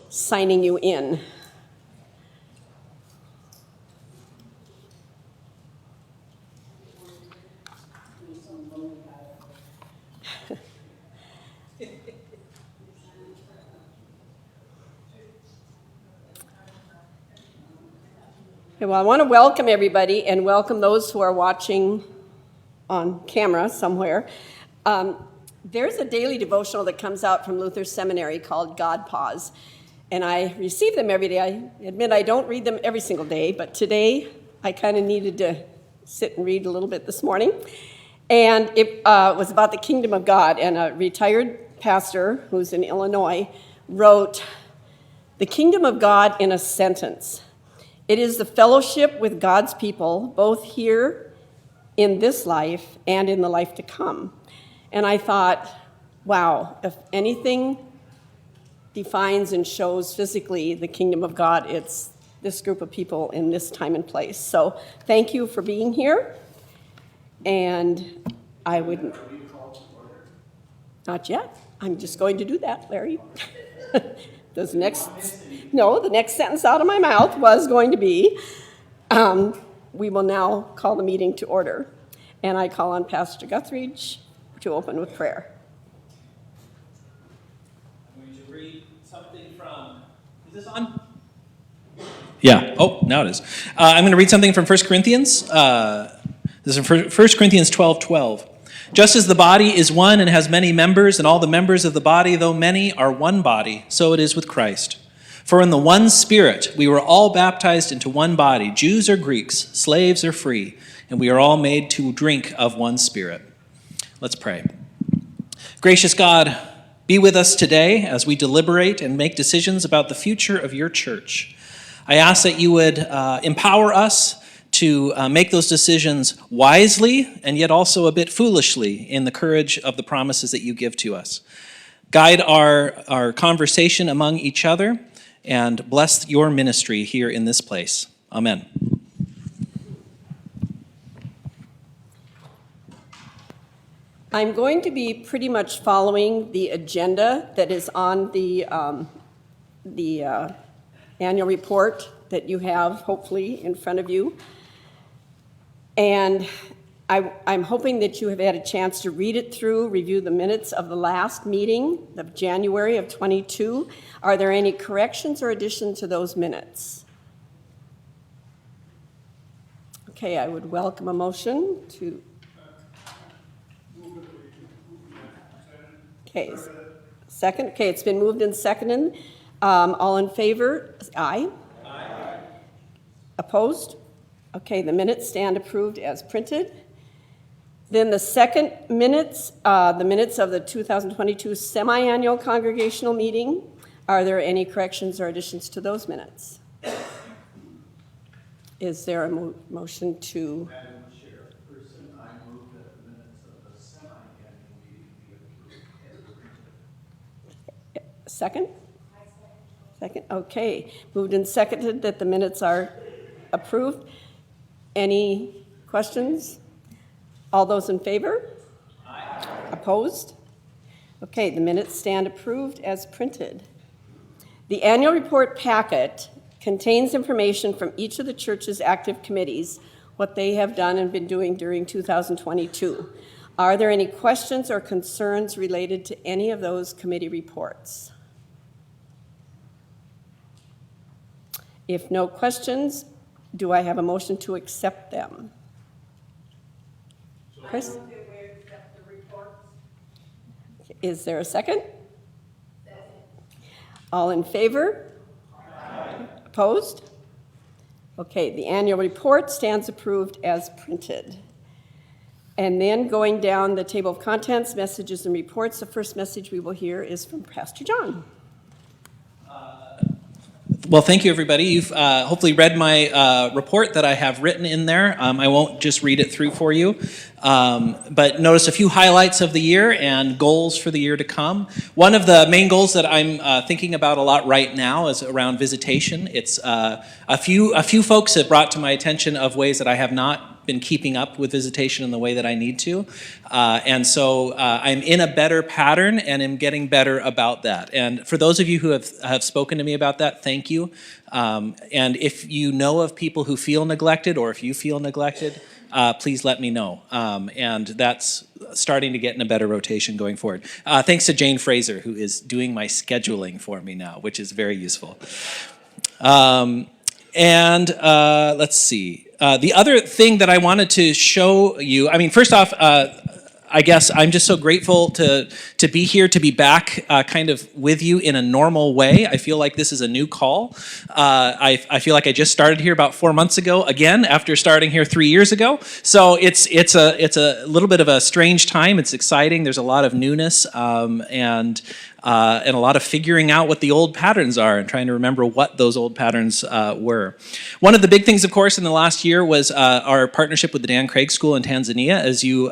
signing you in. Okay, well, I want to welcome everybody and welcome those who are watching on camera somewhere. There's a daily devotional that comes out from Luther Seminary called God Pause, and I receive them every day. I admit I don't read them every single day, but today I kind of needed to sit and read a little bit this morning. And it was about the kingdom of God, and a retired pastor who's in Illinois wrote, "The kingdom of God in a sentence. It is the fellowship with God's people, both here in this life and in the life to come." And I thought, wow, if anything defines and shows physically the kingdom of God, it's this group of people in this time and place. So thank you for being here. And I would... Not yet. I'm just going to do that, Larry. The next sentence out of my mouth was going to be, we will now call the meeting to order. And I call on Pastor Guthridge to open with prayer. I'm going to read something from, is this on? Yeah, oh, now it is. I'm going to read something from 1 Corinthians. This is from 1 Corinthians 12:12. Just as the body is one and has many members, and all the members of the body, though many, are one body, so it is with Christ. For in the one Spirit we were all baptized into one body, Jews or Greeks, slaves or free, and we are all made to drink of one Spirit. Let's pray. Gracious God, be with us today as we deliberate and make decisions about the future of your church. I ask that you would empower us to make those decisions wisely and yet also a bit foolishly in the courage of the promises that you give to us. Guide our conversation among each other and bless your ministry here in this place. Amen. I'm going to be pretty much following the agenda that is on the annual report that you have, hopefully, in front of you. And I'm hoping that you have had a chance to read it through, review the minutes of the last meeting of January of 22. Are there any corrections or additions to those minutes? Okay, I would welcome a motion to... Okay, second. Okay, it's been moved and seconded. All in favor? Aye. Aye. Opposed? Okay, the minutes stand approved as printed. Then the second minutes, the minutes of the 2022 semi-annual congregational meeting. Are there any corrections or additions to those minutes? Is there a motion to... Madam Chairperson, I move that the minutes of the semi-annual meeting be approved as printed. Second? Second, okay. Moved and seconded that the minutes are approved. Any questions? All those in favor? Aye. Opposed? Okay, the minutes stand approved as printed. The annual report packet contains information from each of the church's active committees, what they have done and been doing during 2022. Are there any questions or concerns related to any of those committee reports? If no questions, do I have a motion to accept them? Chris? I move that we accept the reports. Is there a second? Second. All in favor? Aye. Opposed? Okay, the annual report stands approved as printed. And then going down the table of contents, messages and reports, the first message we will hear is from Pastor John. Well, thank you, everybody. You've hopefully read my report that I have written in there. I won't just read it through for you, but notice a few highlights of the year and goals for the year to come. One of the main goals that I'm thinking about a lot right now is around visitation. It's a few folks have brought to my attention of ways that I have not been keeping up with visitation in the way that I need to. And so I'm in a better pattern and am getting better about that. And for those of you who have spoken to me about that, thank you. And if you know of people who feel neglected, or if you feel neglected, please let me know. And that's starting to get in a better rotation going forward. Thanks to Jane Fraser, who is doing my scheduling for me now, which is very useful. Let's see. The other thing that I wanted to show you, I mean, first off, I guess I'm just so grateful to be here, to be back kind of with you in a normal way. I feel like this is a new call. I feel like I just started here about 4 months ago, again, after starting here 3 years ago. So it's a little bit of a strange time. It's exciting. There's a lot of newness and a lot of figuring out what the old patterns are and trying to remember what those old patterns were. One of the big things, of course, in the last year was our partnership with the Dan Craig School in Tanzania. As you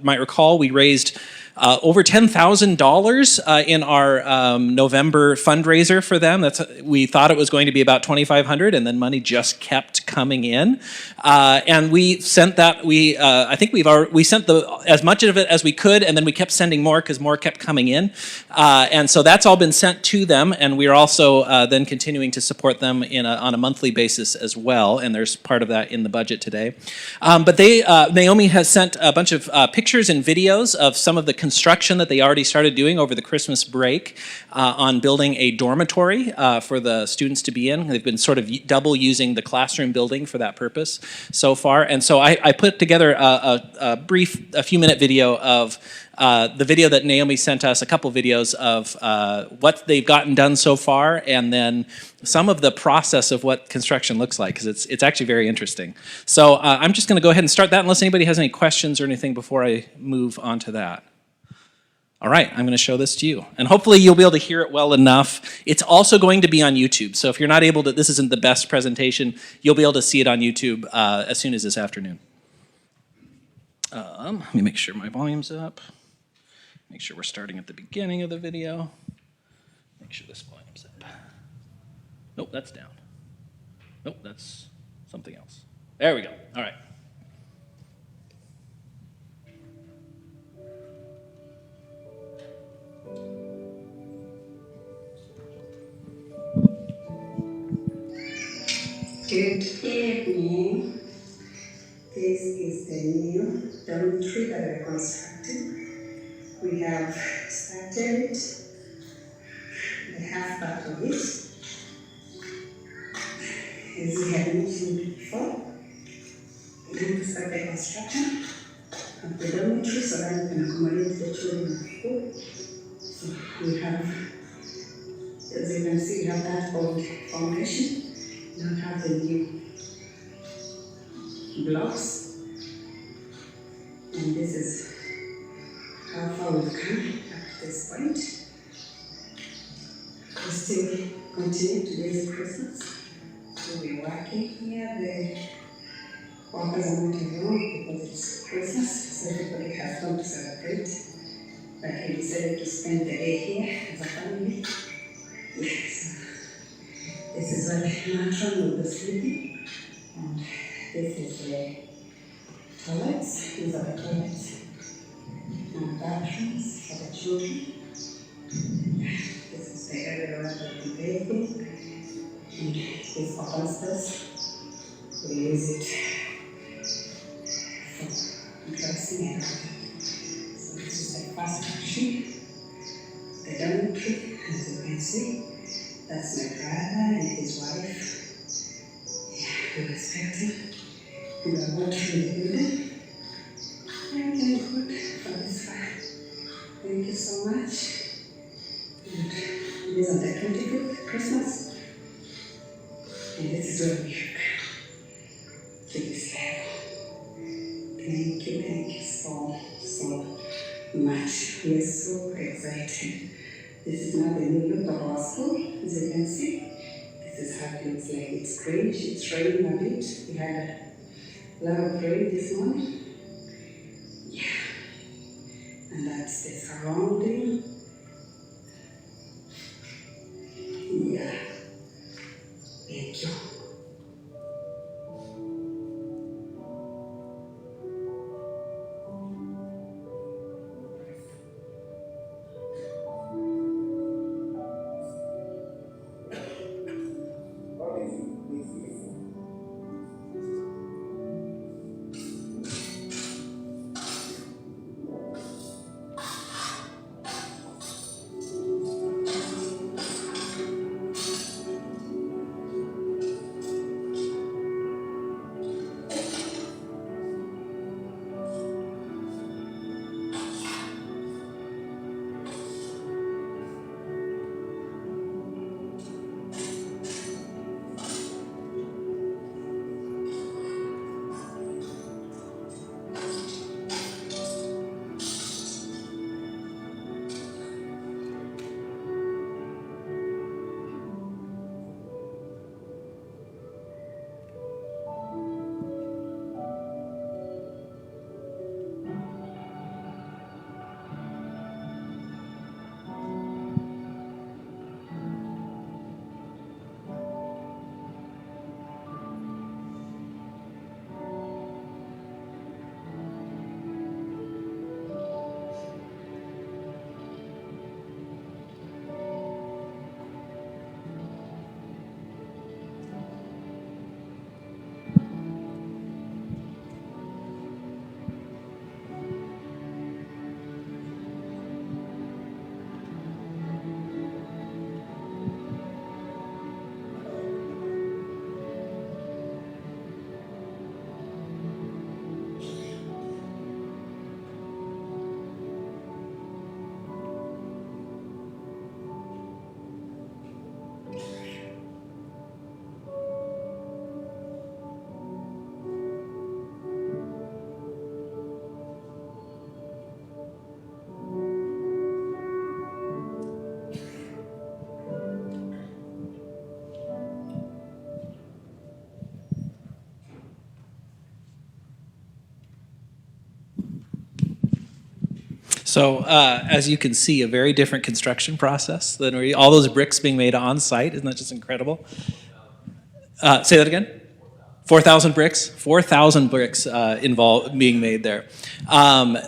might recall, we raised over $10,000 in our November fundraiser for them. We thought it was going to be about $2,500, and then money just kept coming in. And we sent that. I think we sent as much of it as we could, and then we kept sending more because more kept coming in. And so that's all been sent to them, and we are also then continuing to support them on a monthly basis as well. And there's part of that in the budget today. But Naomi has sent a bunch of pictures and videos of some of the construction that they already started doing over the Christmas break on building a dormitory for the students to be in. They've been sort of double using the classroom building for that purpose so far. And so I put together a few-minute video of the video that Naomi sent us, a couple videos of what they've gotten done so far, and then some of the process of what construction looks like, because it's actually very interesting. So I'm just going to go ahead and start that unless anybody has any questions or anything before I move on to that. All right, I'm going to show this to you. And hopefully you'll be able to hear it well enough. It's also going to be on YouTube. So if you're not able to, this isn't the best presentation, you'll be able to see it on YouTube as soon as this afternoon. Let me make sure my volume's up. Make sure we're starting at the beginning of the video. Make sure this volume's up. Nope, that's down. Nope, that's something else. There we go. All right. Good evening. This is the new dormitory that we're constructing. We have started the half part of it. As we had mentioned before, we're going to start the construction of the dormitory so that we can accommodate the children at school. So we have, as you can see, we have that old foundation. Now have the new blocks, and this is how far we've come up to this point. We still continue. Today is Christmas. We'll be working here. The workers are not alone because it's Christmas, so everybody has come to celebrate. But we decided to spend the day here as a family. Yes. This is where the matron will be sleeping, and this is the toilets. These are the toilets and bathrooms for the children. This is the area where they'll be bathing, and this open space, we use it for dressing and everything. So this is the first section, the dormitory, as you can see. That's my brother and his wife. Yeah, we respect him. We are watching the building. Everything is good for this far. Thank you so much. And it is on the 25th, Christmas. And this is where we have come to this level. Thank you so much. We are so excited. This is now the new look of our school, as you can see. This is how it looks like. It's grayish, it's raining a bit. We had a lot of rain this morning. Yeah. And that's the surrounding. Yeah. Thank you. So as you can see, a very different construction process than all those bricks being made on site. Isn't that just incredible? Say that again? 4,000 bricks? 4,000 bricks involved being made there.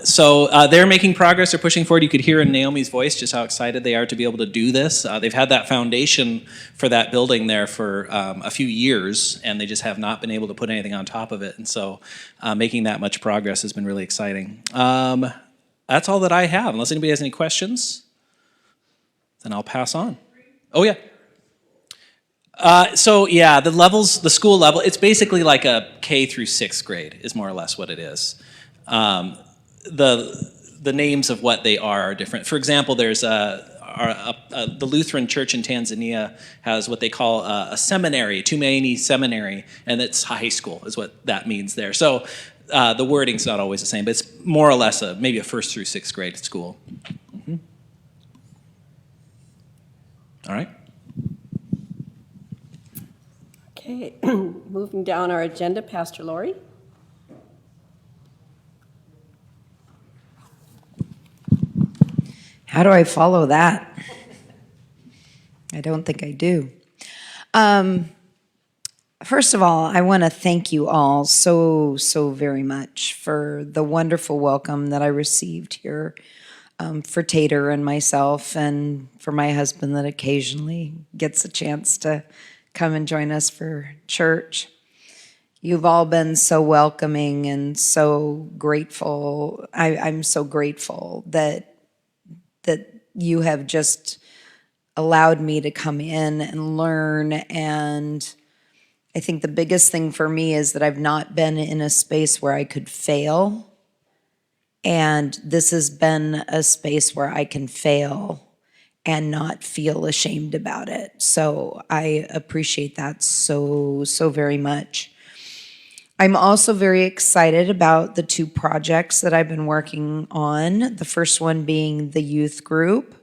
So they're making progress. They're pushing forward. You could hear in Naomi's voice just how excited they are to be able to do this. They've had that foundation for that building there for a few years, and they just have not been able to put anything on top of it. And so making that much progress has been really exciting. That's all that I have. Unless anybody has any questions, then I'll pass on. Oh, yeah. So yeah, the levels, the school level, it's basically like a K through 6th grade is more or less what it is. The names of what they are different. For example, there's the Lutheran church in Tanzania has what they call a seminary, Tumaini Seminary, and it's high school is what that means there. So the wording's not always the same, but it's more or less maybe a 1st through 6th grade school. Mm-hmm. All right. Okay, moving down our agenda, Pastor Lori. How do I follow that? I don't think I do. First of all, I want to thank you all so very much for the wonderful welcome that I received here for Tater and myself, and for my husband that occasionally gets a chance to come and join us for church. You've all been so welcoming and so grateful. I'm so grateful that you have just allowed me to come in and learn. And I think the biggest thing for me is that I've not been in a space where I could fail. And this has been a space where I can fail and not feel ashamed about it. So I appreciate that so very much. I'm also very excited about the 2 projects that I've been working on. The first one being the youth group.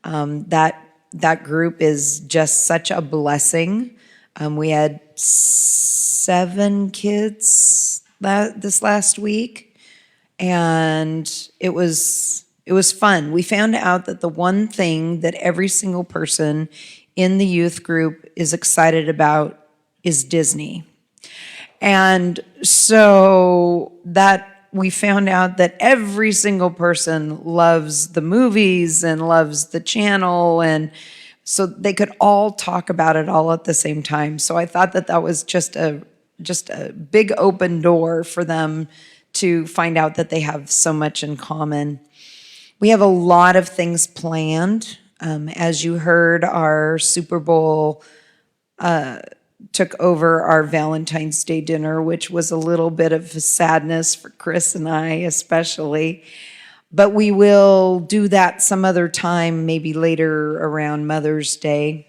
That group is just such a blessing. We had 7 kids this last week, and it was fun. We found out that the one thing that every single person in the youth group is excited about is Disney. And so that we found out that every single person loves the movies and loves the channel, and so they could all talk about it all at the same time. So I thought that was just a big open door for them to find out that they have so much in common. We have a lot of things planned. As you heard, our Super Bowl took over our Valentine's Day dinner, which was a little bit of a sadness for Chris and I especially. But we will do that some other time, maybe later around Mother's Day.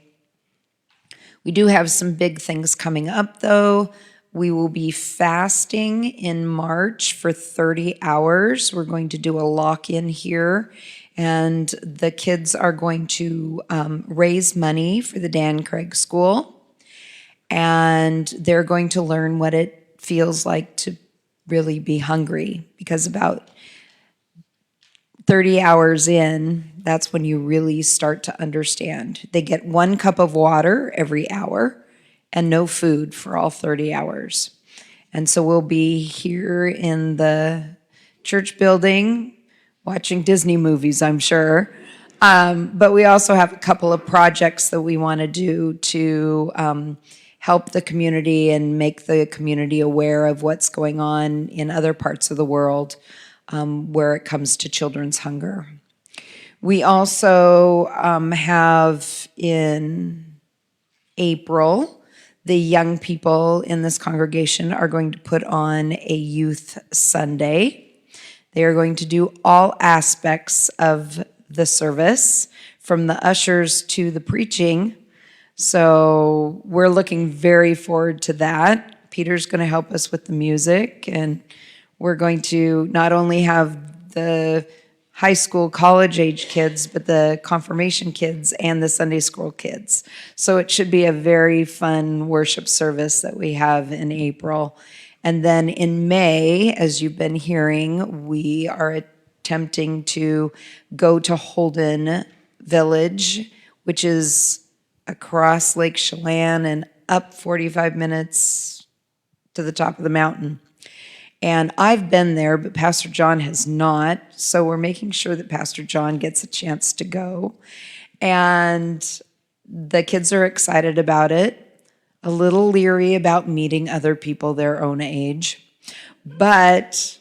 We do have some big things coming up, though. We will be fasting in March for 30 hours. We're going to do a lock-in here, and the kids are going to raise money for the Dan Craig School, and they're going to learn what it feels like to really be hungry, because about 30 hours in, that's when you really start to understand. They get 1 cup of water every hour and no food for all 30 hours. And so we'll be here in the church building watching Disney movies, I'm sure. But we also have a couple of projects that we want to do to help the community and make the community aware of what's going on in other parts of the world where it comes to children's hunger. We also have in April, the young people in this congregation are going to put on a youth Sunday. They are going to do all aspects of the service, from the ushers to the preaching. So we're looking very forward to that. Peter's going to help us with the music, and we're going to not only have the high school, college age kids, but the confirmation kids and the Sunday school kids. So it should be a very fun worship service that we have in April. And then in May, as you've been hearing, we are attempting to go to Holden Village, which is across Lake Chelan and up 45 minutes to the top of the mountain. And I've been there, but Pastor John has not. So we're making sure that Pastor John gets a chance to go. And the kids are excited about it, a little leery about meeting other people their own age. But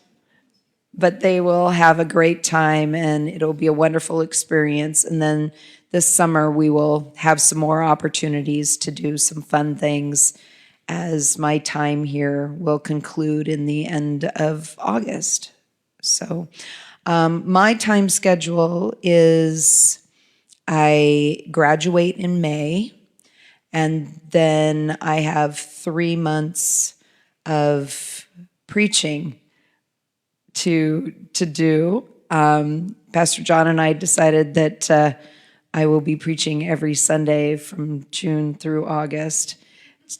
they will have a great time, and it'll be a wonderful experience. And then this summer, we will have some more opportunities to do some fun things as my time here will conclude in the end of August. So my time schedule is I graduate in May, and then I have 3 months of preaching to do. Pastor John and I decided that I will be preaching every Sunday from June through August,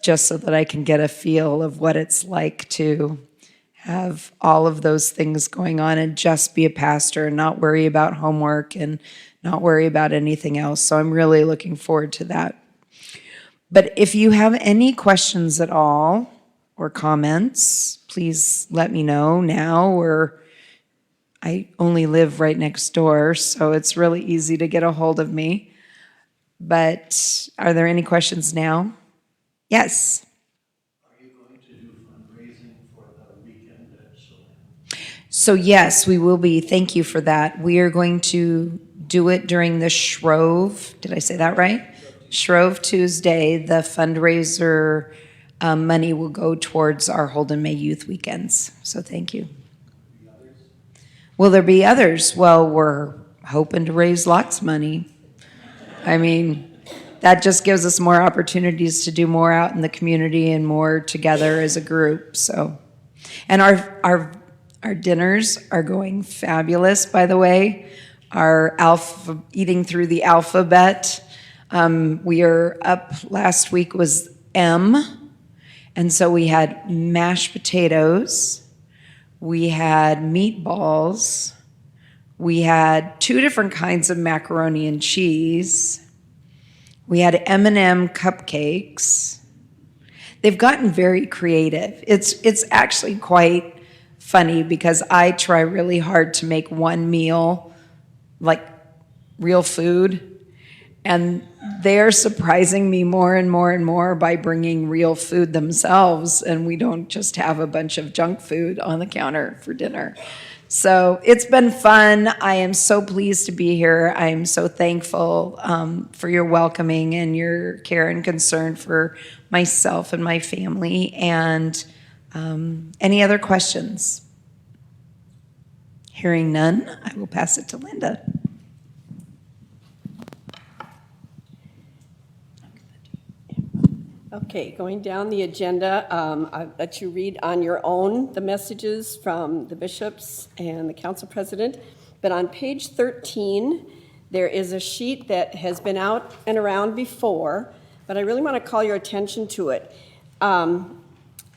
just so that I can get a feel of what it's like to have all of those things going on and just be a pastor and not worry about homework and not worry about anything else. So I'm really looking forward to that. But if you have any questions at all or comments, please let me know now, or I only live right next door, so it's really easy to get a hold of me. But are there any questions now? Yes. Are you going to do fundraising for the weekend at Chelan? So yes, we will be. Thank you for that. We are going to do it during the Shrove. Did I say that right? Shrove Tuesday. The fundraiser money will go towards our Holden May Youth Weekends. So thank you. Will there be others? Well, we're hoping to raise lots of money. I mean, that just gives us more opportunities to do more out in the community and more together as a group. So, and our dinners are going fabulous, by the way. Our eating through the alphabet. We are up, last week was M, and so we had mashed potatoes, we had meatballs, we had 2 different kinds of macaroni and cheese, we had M&M cupcakes. They've gotten very creative. It's actually quite funny because I try really hard to make one meal like real food, and they're surprising me more and more and more by bringing real food themselves, and we don't just have a bunch of junk food on the counter for dinner. So it's been fun. I am so pleased to be here. I am so thankful for your welcoming and your care and concern for myself and my family. And any other questions? Hearing none, I will pass it to Linda. Okay, going down the agenda, I'll let you read on your own the messages from the bishops and the council president. But on page 13, there is a sheet that has been out and around before, but I really want to call your attention to it.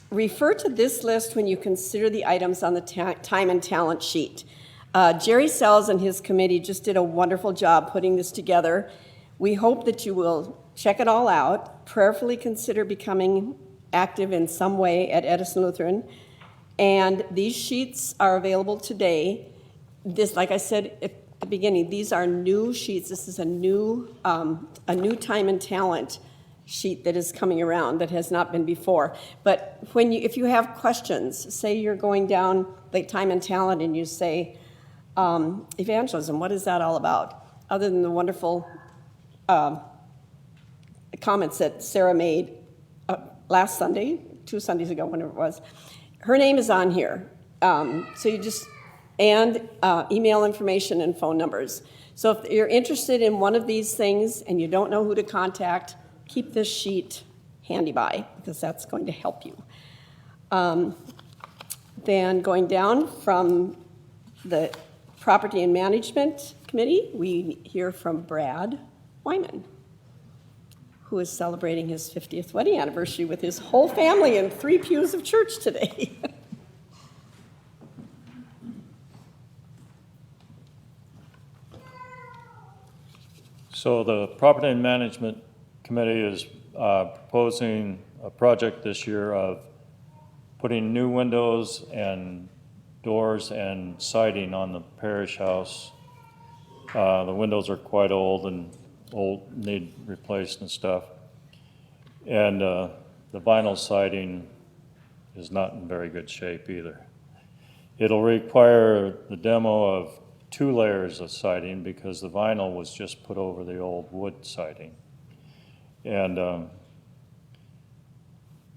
Refer to this list when you consider the items on the time and talent sheet. Jerry Sells and his committee just did a wonderful job putting this together. We hope that you will check it all out, prayerfully consider becoming active in some way at Edison Lutheran. And these sheets are available today. This, like I said at the beginning, these are new sheets. This is a new time and talent sheet that is coming around that has not been before. But if you have questions, say you're going down like time and talent and you say, evangelism, what is that all about? Other than the wonderful comments that Sarah made last Sunday, 2 Sundays ago, whenever it was. Her name is on here. So you just, and email information and phone numbers. So if you're interested in one of these things and you don't know who to contact, keep this sheet handy by, because that's going to help you. Then going down from the Property and Management Committee, we hear from Brad Wyman, who is celebrating his 50th wedding anniversary with his whole family in 3 pews of church today. So the Property Management Committee is proposing a project this year of putting new windows and doors and siding on the parish house. The windows are quite old and need replaced and stuff. And the vinyl siding is not in very good shape either. It'll require the demo of 2 layers of siding because the vinyl was just put over the old wood siding. And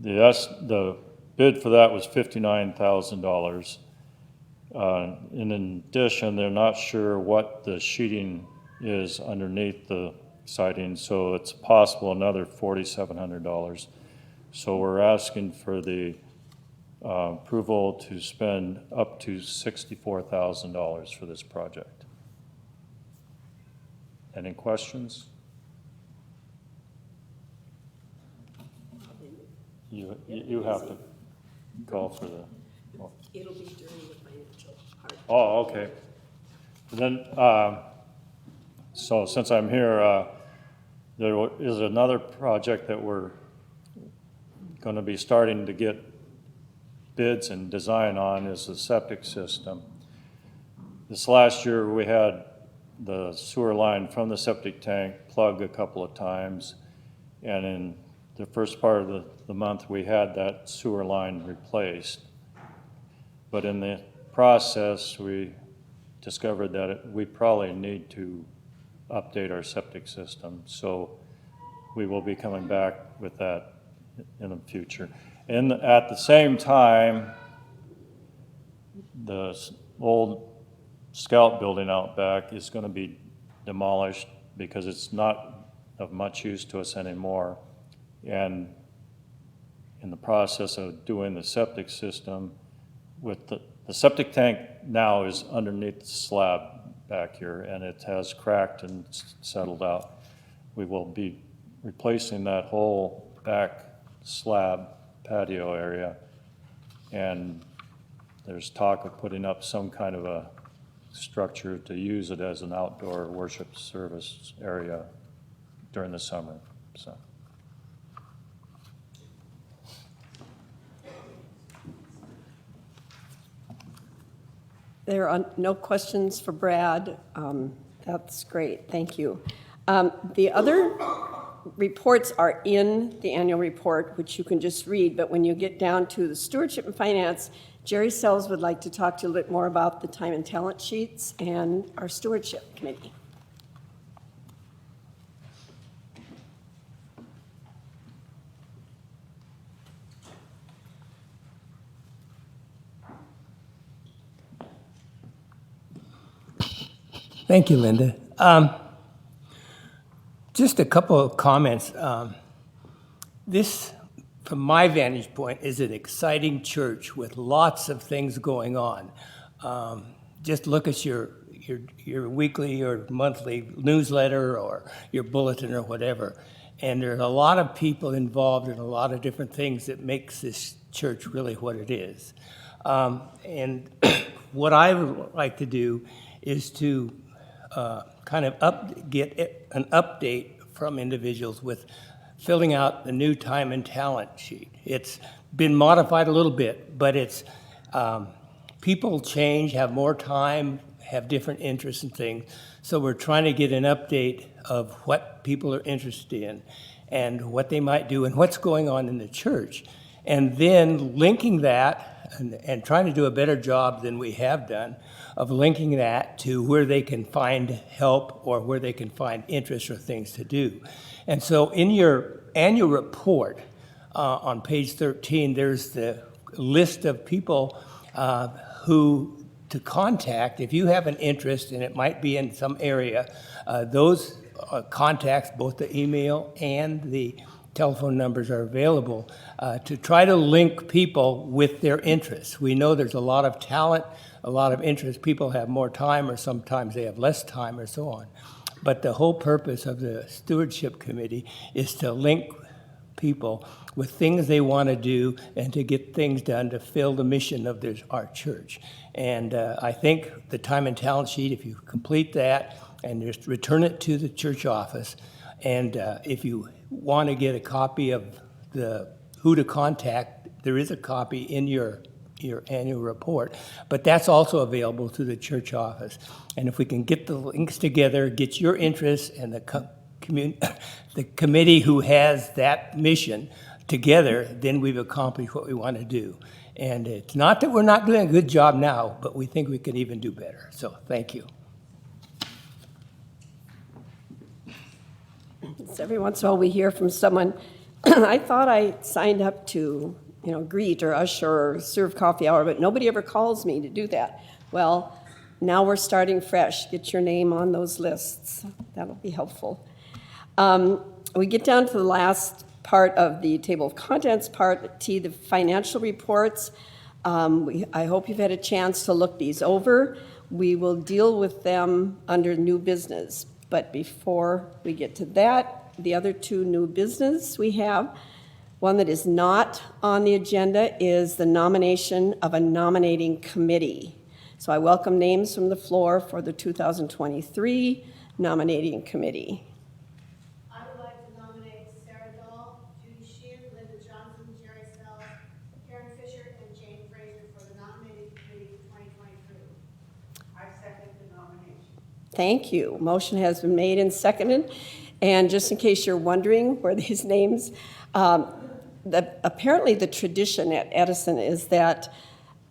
the bid for that was $59,000. In addition, they're not sure what the sheeting is underneath the siding, so it's possible another $4,700. So we're asking for the approval to spend up to $64,000 for this project. Any questions? You have to call for the. It'll be during the financial part. Oh, okay. Then, so since I'm here, there is another project that we're going to be starting to get bids and design on is the septic system. This last year we had the sewer line from the septic tank plug a couple of times, and in the first part of the month we had that sewer line replaced. But in the process we discovered that we probably need to update our septic system, so we will be coming back with that in the future. And at the same time, the old Scout building out back is going to be demolished because it's not of much use to us anymore. And in the process of doing the septic system, with the septic tank now is underneath the slab back here, and it has cracked and settled out. We will be replacing that whole back slab patio area, and there's talk of putting up some kind of a structure to use it as an outdoor worship service area during the summer. So. There are no questions for Brad. That's great, thank you. The other reports are in the annual report, which you can just read, but when you get down to the stewardship and finance, Jerry Sells would like to talk to you a little bit more about the time and talent sheets and our stewardship committee. Thank you, Linda. Just a couple of comments. This, from my vantage point, is an exciting church with lots of things going on. Just look at your weekly or monthly newsletter or your bulletin or whatever. And there's a lot of people involved in a lot of different things that makes this church really what it is. And what I would like to do is to kind of get an update from individuals with filling out the new time and talent sheet. It's been modified a little bit, but it's people change, have more time, have different interests and things. So we're trying to get an update of what people are interested in and what they might do and what's going on in the church. And then linking that and trying to do a better job than we have done of linking that to where they can find help or where they can find interest or things to do. And so in your annual report on page 13, there's the list of people who to contact if you have an interest, and it might be in some area. Those contacts, both the email and the telephone numbers are available to try to link people with their interests. We know there's a lot of talent, a lot of interest. People have more time or sometimes they have less time or so on. But the whole purpose of the stewardship committee is to link people with things they want to do and to get things done to fill the mission of our church. And I think the time and talent sheet, if you complete that, and just return it to the church office. And if you want to get a copy of who to contact, there is a copy in your annual report, but that's also available through the church office. And if we can get the links together, get your interests and the committee who has that mission together, then we've accomplished what we want to do. And it's not that we're not doing a good job now, but we think we can even do better. So thank you. So every once in a while we hear from someone, I thought I signed up to, greet or usher or serve coffee hour, but nobody ever calls me to do that. Well, now we're starting fresh. Get your name on those lists. That'll be helpful. We get down to the last part of the table of contents, part T, the financial reports. I hope you've had a chance to look these over. We will deal with them under new business. But before we get to that, the other two new business we have, one that is not on the agenda is the nomination of a nominating committee. So I welcome names from the floor for the 2023 nominating committee. I would like to nominate Sarah Dahl, Judy Sheehan, Linda Johnson, Jerry Sells, Karen Fisher, and Jane Fraser for the nominating committee for 2023. I second the nomination. Thank you. Motion has been made and seconded. And just in case you're wondering where these names, apparently the tradition at Edison is that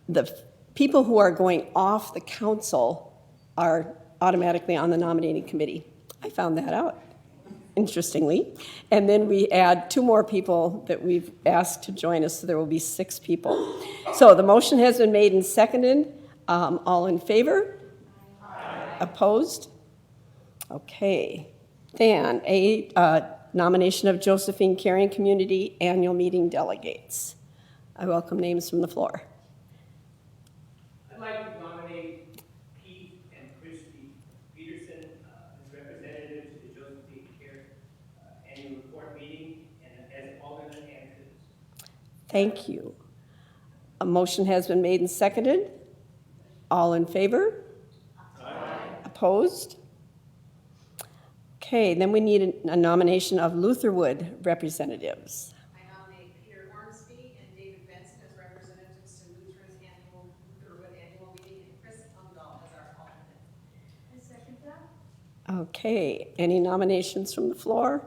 the people who are going off the council are automatically on the nominating committee. I found that out, interestingly. And then we add 2 more people that we've asked to join us, so there will be 6 people. So the motion has been made and seconded. All in favor? Aye. Opposed? Okay. Then a nomination of Josephine Caring Community Annual Meeting Delegates. I welcome names from the floor. I'd like to nominate Keith and Christy Peterson as representatives to the Josephine Care Annual Report Meeting and as alternate and citizens. Thank you. A motion has been made and seconded. All in favor? Aye. Opposed? Okay, then we need a nomination of Lutherwood representatives. I nominate Peter Ormsby and David Benson as representatives to Lutherwood annual meeting, and Chris Umdahl as our alternate. I second that. Okay, any nominations from the floor?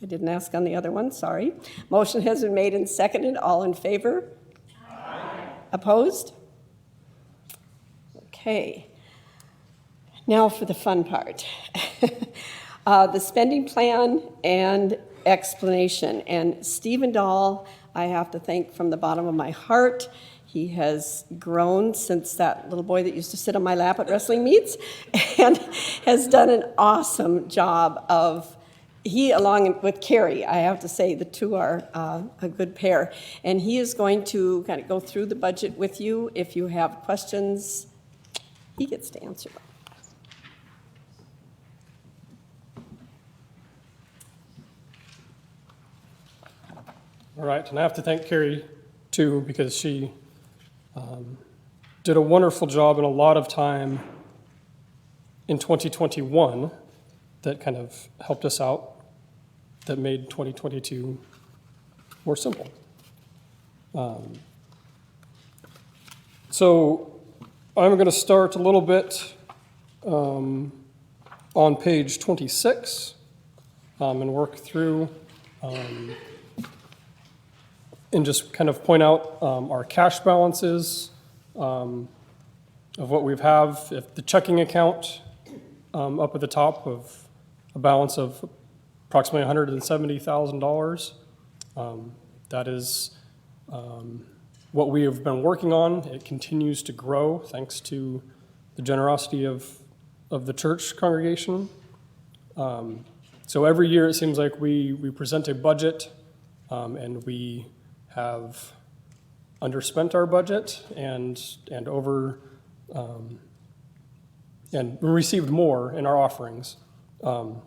I didn't ask on the other one, sorry. Motion has been made and seconded. All in favor? Aye. Opposed? Okay. Now for the fun part. The spending plan and explanation. And Stephen Dahl, I have to thank from the bottom of my heart. He has grown since that little boy that used to sit on my lap at wrestling meets and has done an awesome job of, he along with Carrie, I have to say the two are a good pair. And he is going to kind of go through the budget with you. If you have questions, he gets to answer them. All right, and I have to thank Carrie, too, because she did a wonderful job and a lot of time in 2021 that kind of helped us out, that made 2022 more simple. So I'm going to start a little bit on page 26 and work through and just kind of point out our cash balances of what we have. If the checking account up at the top of a balance of approximately $170,000. That is what we have been working on. It continues to grow thanks to the generosity of the church congregation. So every year it seems like we present a budget and we have underspent our budget and over and received more in our offerings,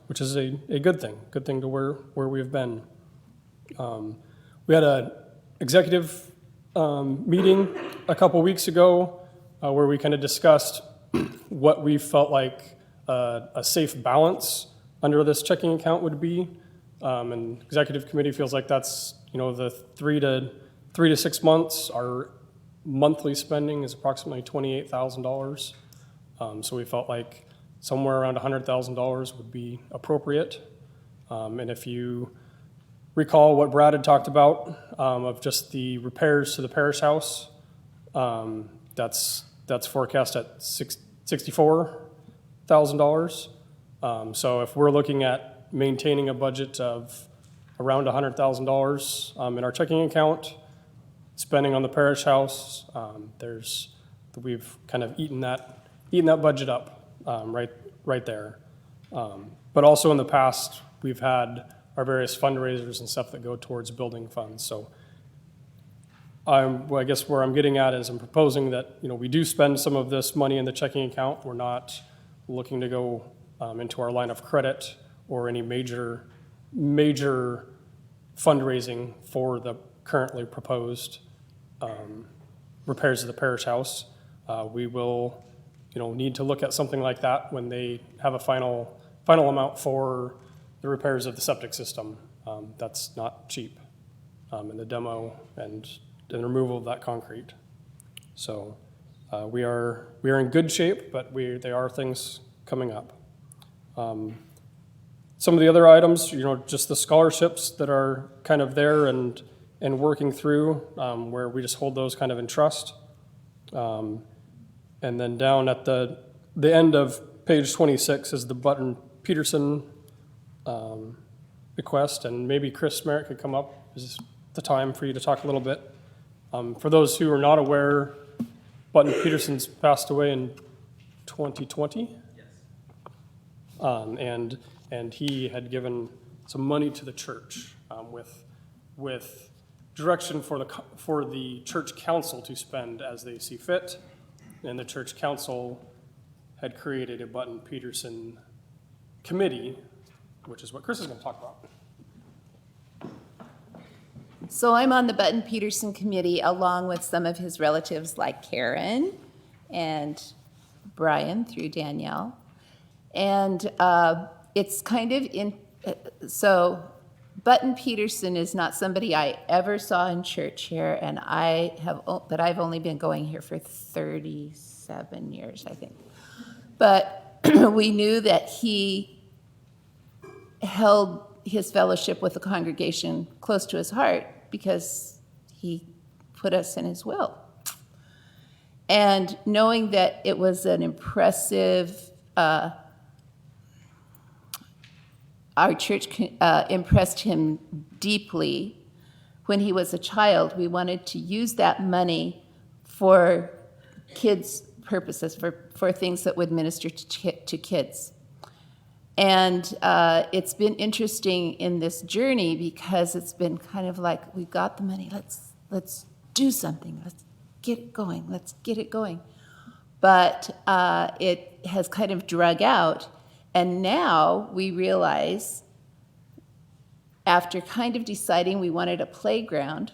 which is a good thing to where we've been. We had an executive meeting a couple weeks ago where we kind of discussed what we felt like a safe balance under this checking account would be. And executive committee feels like that's, the 3 to 6 months. Our monthly spending is approximately $28,000. So we felt like somewhere around $100,000 would be appropriate. And if you recall what Brad had talked about, of just the repairs to the parish house, that's forecast at $64,000. So if we're looking at maintaining a budget of around $100,000 in our checking account, spending on the parish house, we've kind of eaten that budget up right there. But also in the past, we've had our various fundraisers and stuff that go towards building funds. So I guess where I'm getting at is I'm proposing that, we do spend some of this money in the checking account. We're not looking to go into our line of credit or any major fundraising for the currently proposed repairs of the parish house. We will, need to look at something like that when they have a final amount for the repairs of the septic system. That's not cheap, and the demo and the removal of that concrete. So we are in good shape, but there are things coming up. Some of the other items, just the scholarships that are kind of there and working through, where we just hold those kind of in trust. And then down at the end of page 26 is the Button Peterson request, and maybe Chris Merritt could come up. This is the time for you to talk a little bit. For those who are not aware, Button Peterson's passed away in 2020. Yes. And he had given some money to the church with direction for the church council to spend as they see fit. And the church council had created a Button Peterson committee, which is what Chris is going to talk about. So I'm on the Button Peterson committee along with some of his relatives like Karen and Brian through Danielle. And it's kind of so Button Peterson is not somebody I ever saw in church here, and but I've only been going here for 37 years, I think. But we knew that he held his fellowship with the congregation close to his heart because he put us in his will. And knowing that it was an impressive, our church impressed him deeply when he was a child, we wanted to use that money for kids' purposes, for things that would minister to kids. And it's been interesting in this journey because it's been kind of like, we've got the money, let's do something, let's get it going. But it has kind of drug out, and now we realize, after kind of deciding we wanted a playground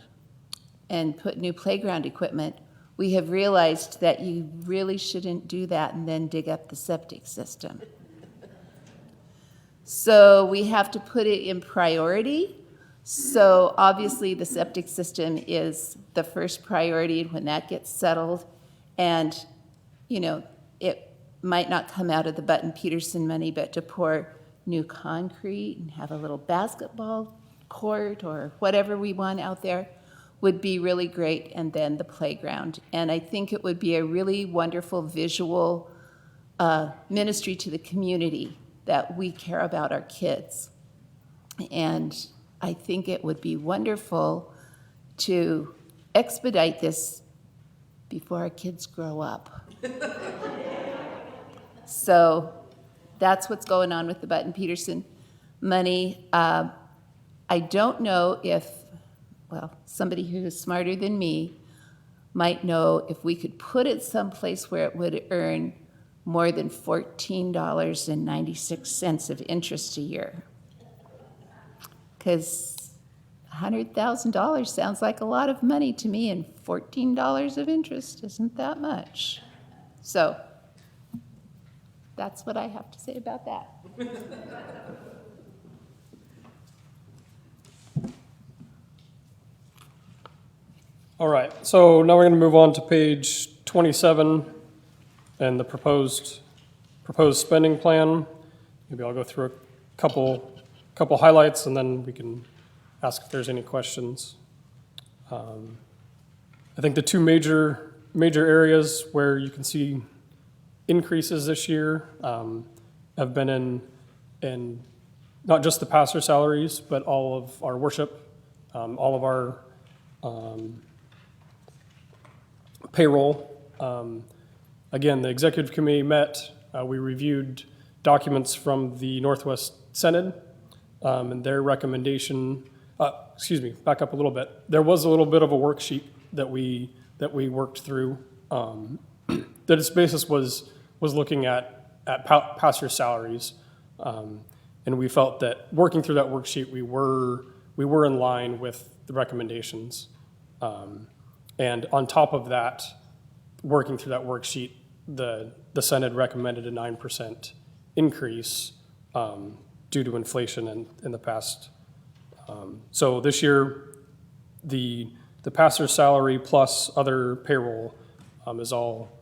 and put new playground equipment, we have realized that you really shouldn't do that and then dig up the septic system. So we have to put it in priority. So obviously the septic system is the first priority when that gets settled. And, it might not come out of the Button Peterson money, but to pour new concrete and have a little basketball court or whatever we want out there would be really great. And then the playground. And I think it would be a really wonderful visual ministry to the community that we care about our kids. And I think it would be wonderful to expedite this before our kids grow up. So that's what's going on with the Button Peterson money. I don't know if, somebody who is smarter than me might know if we could put it someplace where it would earn more than $14.96 of interest a year. Because $100,000 sounds like a lot of money to me, and $14 of interest isn't that much. So That's what I have to say about that. All right, so now we're going to move on to page 27 and the proposed spending plan. Maybe I'll go through a couple highlights, and then we can ask if there's any questions. I think the two major areas where you can see increases this year have been in not just the pastor salaries, but all of our worship, all of our payroll. Again, the executive committee met. We reviewed documents from the Northwest Synod and their recommendation. Back up a little bit. There was a little bit of a worksheet that we worked through. That its basis was looking at pastor salaries, and we felt that working through that worksheet, we were in line with the recommendations. And on top of that, working through that worksheet, the Synod recommended a 9% increase due to inflation in the past. So this year, the pastor's salary plus other payroll is all,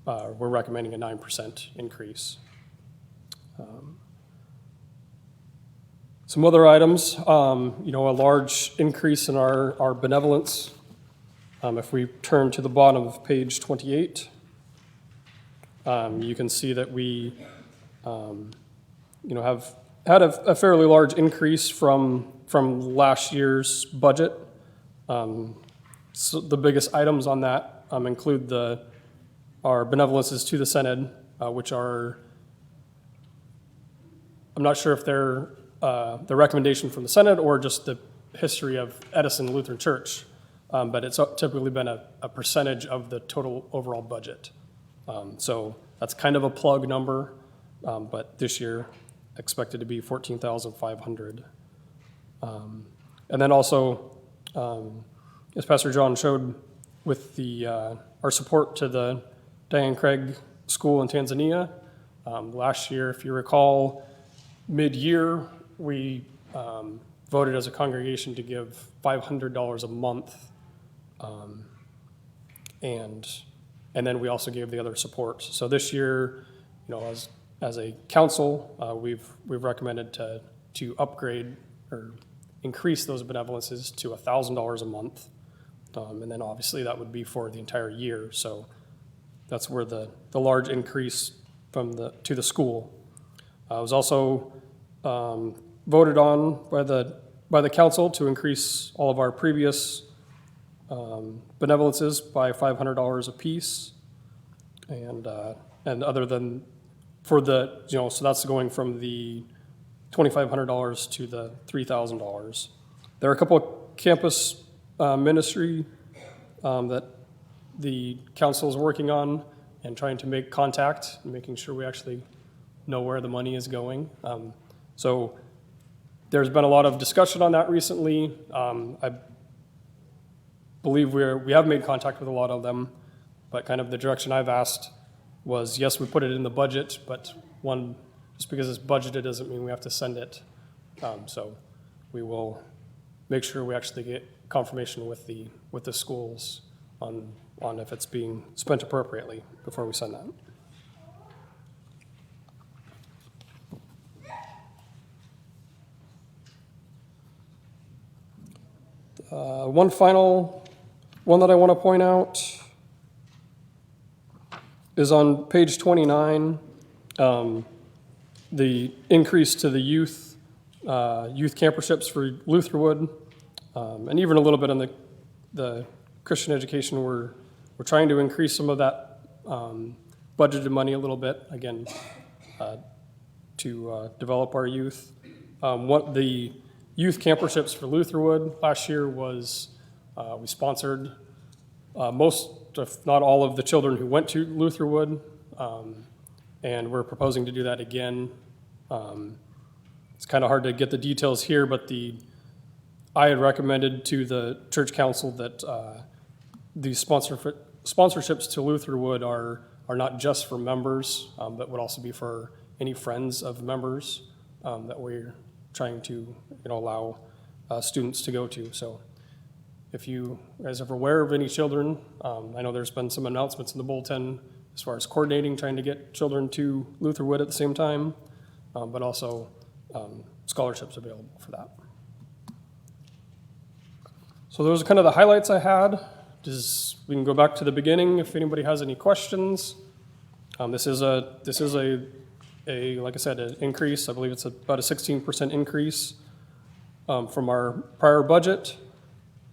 we're recommending a 9% increase. Some other items, a large increase in our benevolence. If we turn to the bottom of page 28, you can see that we, have had a fairly large increase from last year's budget. So the biggest items on that include our benevolences to the Synod, which are, I'm not sure if they're the recommendation from the Synod or just the history of Edison Lutheran Church, but it's typically been a percentage of the total overall budget. So that's kind of a plug number, but this year expected to be $14,500. And then also, as Pastor John showed with our support to the Diane Craig School in Tanzania, last year, if you recall, mid-year, we voted as a congregation to give $500 a month, and then we also gave the other support. So this year, as a council, we've recommended to upgrade or increase those benevolences to $1,000 a month, and then obviously that would be for the entire year. So that's where the large increase to the school. It was also voted on by the council to increase all of our previous benevolences by $500 apiece, and other than for the so that's going from the $2,500 to the $3,000. There are a couple of campus ministry that the council is working on and trying to make contact and making sure we actually know where the money is going. So there's been a lot of discussion on that recently. I believe we have made contact with a lot of them, but kind of the direction I've asked was, yes, we put it in the budget, but just because it's budgeted doesn't mean we have to send it. So we will make sure we actually get confirmation with the schools on if it's being spent appropriately before we send that. One final one that I want to point out is on page 29, the increase to the youth camperships for Lutherwood, and even a little bit on the Christian education. We're trying to increase some of that budgeted money a little bit, again, to develop our youth. What the youth camperships for Lutherwood last year was we sponsored most, if not all, of the children who went to Lutherwood, and we're proposing to do that again. It's kind of hard to get the details here, but I had recommended to the church council that these sponsorships to Lutherwood are are not just for members, but would also be for any friends of members that we're trying to allow students to go to. So if you guys are aware of any children, I know there's been some announcements in the bulletin as far as coordinating, trying to get children to Lutherwood at the same time, but also scholarships available for that. So those are kind of the highlights I had. We can go back to the beginning if anybody has any questions. This is a like I said, an increase. I believe it's about a 16% increase from our prior budget.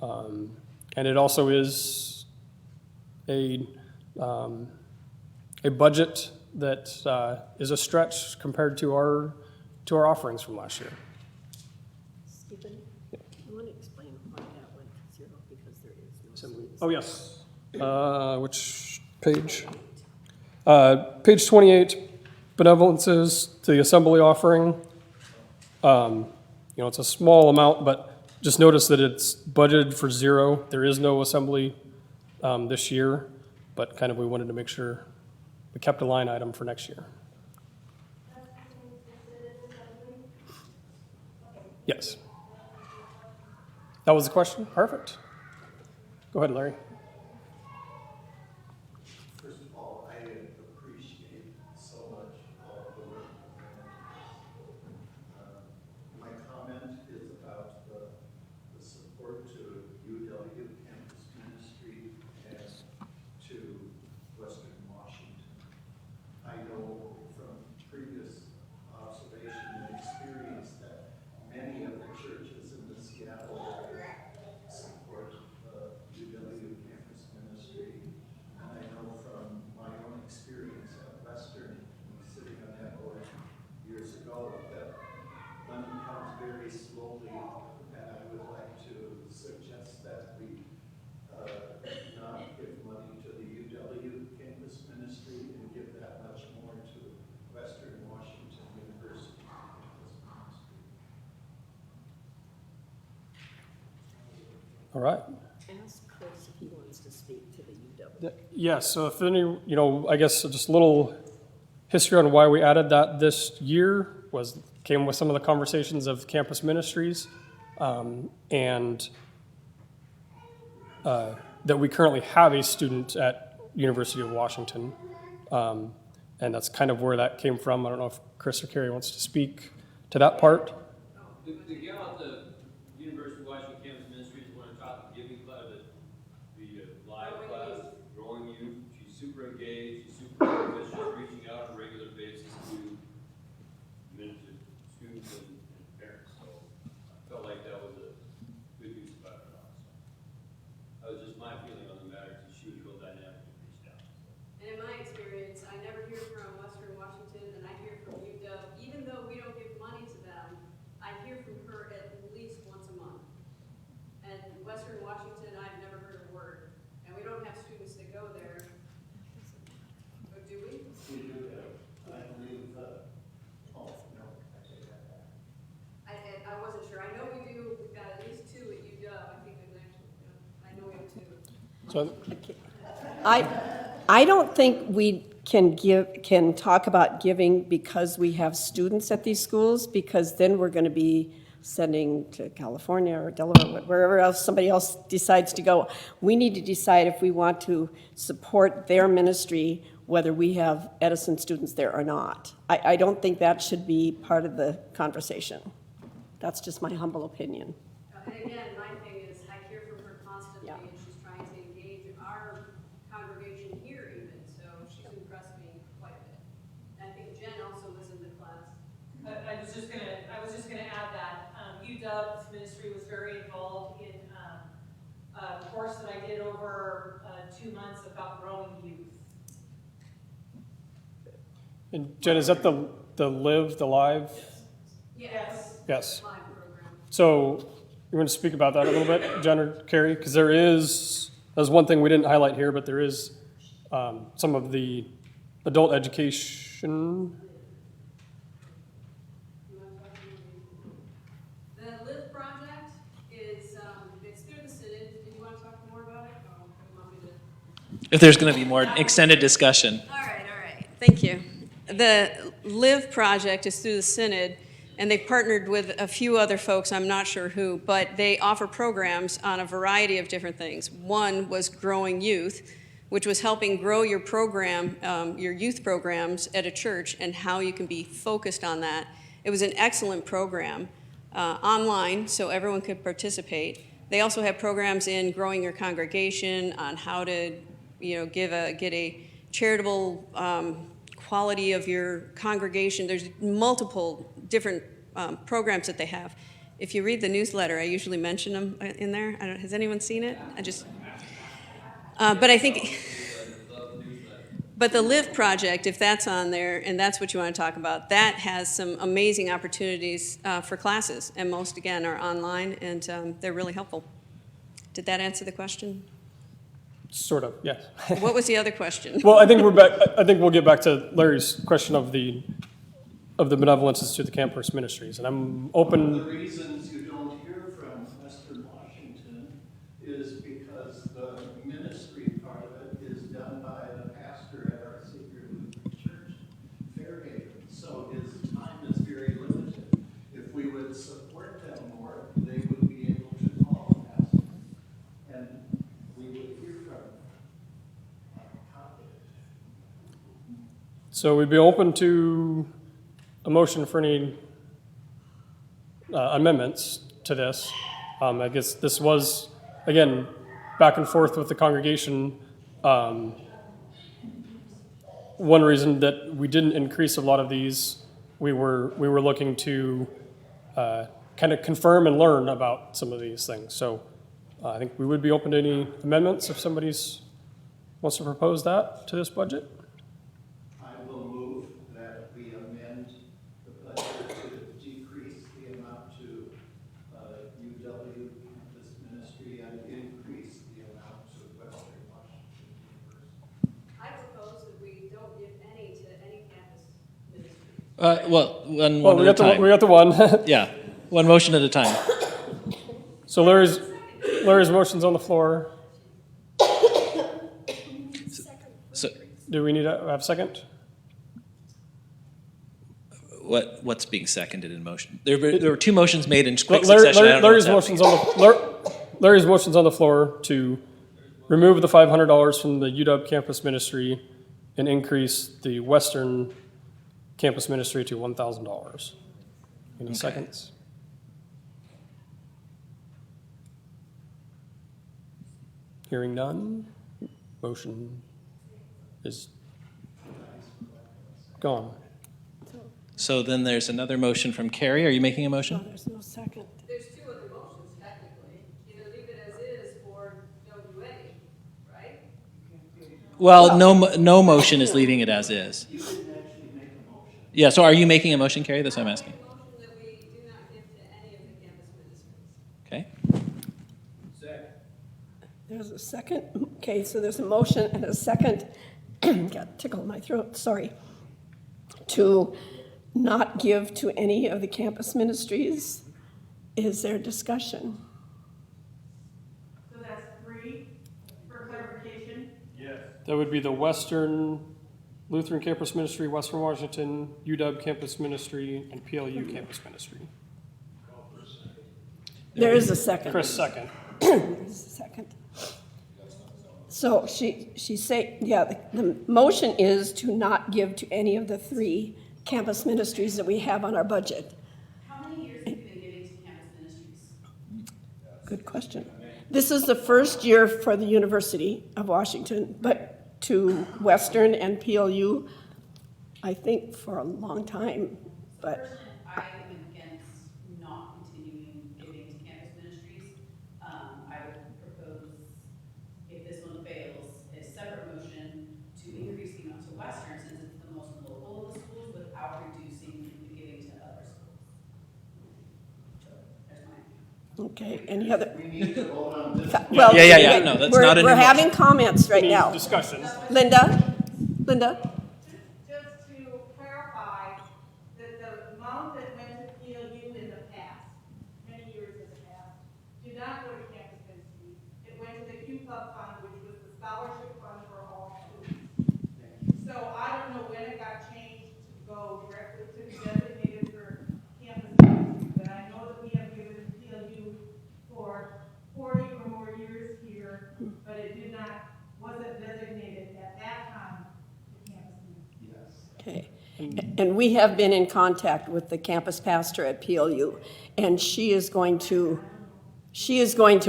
And it also is a budget that is a stretch compared to our offerings from last year. Stephen, you want to explain why that went to zero, because there is no students. Oh, yes. Which page? Page 28, benevolences to the assembly offering. It's a small amount, but just notice that it's budgeted for zero. There is no assembly this year, but kind of we wanted to make sure we kept a line item for next year. Yes. That was the question? Perfect. Go ahead, Larry. First of all, I appreciate so much all the work. My comment is about the support to UW Campus Ministry and to Western Washington. I know from previous observation and experience that many of the churches in the Seattle area support UW Campus Ministry. And I know from my own experience at Western, sitting on that board years ago, that money comes very slowly. And I would like to suggest that we not give money to the UW Campus Ministry and give that much more to Western Washington University Campus Ministry. All right. Ask Chris if he wants to speak to the UW. Yes, so if any, I guess just a little history on why we added that this year came with some of the conversations of campus ministries, and that we currently have a student at University of Washington, and that's kind of where that came from. I don't know if Chris or Carrie wants to speak to that part. The gal at the University of Washington Campus Ministries, the one who taught the giving class, the live class, growing youth. She's super engaged, she's super focused, she's reaching out on a regular basis to students and parents. So I felt like that was a good use of $500. That was just my feeling on the matter, because she was real dynamic and reached out. And in my experience, I never hear from Western Washington, and I hear from UW, even though we don't give money to them, I hear from her at least once a month. And Western Washington, I've never heard a word, and we don't have students that go there. Or do we? We do have, I believe, oh, no, I take that back. I wasn't sure. I know we do, we've got at least 2 at UW. I think there's actually, I know we have 2. So I don't think we can talk about giving because we have students at these schools, because then we're going to be sending to California or Delaware, wherever else somebody else decides to go. We need to decide if we want to support their ministry, whether we have Edison students there or not. I don't think that should be part of the conversation. That's just my humble opinion. And again, my thing is, I hear from her constantly, Yeah. and she's trying to engage our congregation here even, so she's impressed me quite a bit. And I think Jen also listened to class. I was just gonna add that UW's ministry was very involved in a course that I did over 2 months about growing youth. And Jen, is that the live? Yes. Yes. Live program. So you want to speak about that a little bit, Jen or Carrie? Because there's one thing we didn't highlight here, but there is some of the adult education. The LIVE project is, it's through the Synod. Do you want to talk more about it? Or you want me to? if there's going to be more extended discussion. All right. Thank you. The LIVE project is through the Synod, and they've partnered with a few other folks, I'm not sure who, but they offer programs on a variety of different things. One was Growing Youth, which was helping grow your program, your youth programs at a church, and how you can be focused on that. It was an excellent program, online, so everyone could participate. They also have programs in growing your congregation on how to, get a charitable quality of your congregation. There's multiple different programs that they have. If you read the newsletter, I usually mention them in there. Has anyone seen it? But I think, but the LIVE project, if that's on there, and that's what you want to talk about, that has some amazing opportunities for classes, and most, again, are online, and they're really helpful. Did that answer the question? Sort of, yes. What was the other question? Well, I think we're back. I think we'll get back to Larry's question of the benevolences to the campus ministries, and I'm open. One of the reasons you don't hear from Western Washington is because the ministry part of it is done by the pastor at our Savior Lutheran Church, Fairhaven. So his time is very limited. If we would support them more, they would be able to call the pastor, and we would hear from them. So we'd be open to a motion for any amendments to this. I guess this was, again, back and forth with the congregation. One reason that we didn't increase a lot of these, we were looking to kind of confirm and learn about some of these things. So I think we would be open to any amendments if somebody wants to propose that to this budget. I will move that we amend the budget to decrease the amount to UW campus ministry and increase the amount to Western Washington University. I propose that we don't give any to any campus ministry. One at a time. We got the one. Yeah, one motion at a time. So Larry's motion's on the floor. So Do we need to have a second? what's being seconded in motion? There were two motions made in quick succession. I don't know Larry's what's motion's on the floor to remove the $500 from the UW campus ministry and increase the Western campus ministry to $1,000. Any seconds? Hearing none, motion is gone. So then there's another motion from Carrie. Are you making a motion? There's no second. There's two other motions technically. Either leave it as is or don't do any, right? Well, no motion is leaving it as is. You didn't actually make a motion. Yeah, so are you making a motion, Carrie? That's what I'm asking. Motion that we do not give to any of the campus ministries. Okay. Second. There's a second. Okay, so there's a motion and a second. Got tickle in my throat, sorry. To not give to any of the campus ministries. Is there discussion? So that's 3 for clarification. That would be the Western Lutheran Campus Ministry, Western Washington, UW Campus Ministry, and PLU Campus Ministry. There is a second. Chris, second. There's a second. So she say, yeah, the motion is to not give to any of the 3 campus ministries that we have on our budget. How many years have you been giving to campus ministries? Good question. This is the first year for the University of Washington, but to Western and PLU, I think for a long time, but. I am against not continuing giving to campus ministries. I would propose, if this one fails, a separate motion to increase the amount to Western since it's the most local of the schools without reducing the giving to other schools. So there's my. Okay, any other? We need to vote on this. Well, Yeah. No, that's not an We're emotion. having comments right Any now. discussion? Linda? Just to clarify, that the amount that went to PLU in the past, many years in the past, did not go to campus ministry. It went to the Q Club Fund, which was the scholarship fund for designated for campus ministry, but I know that we have given PLU for 40 or more years here, but it wasn't designated at that time to campus ministry. Okay. And we have been in contact with the campus pastor at PLU, and she is going to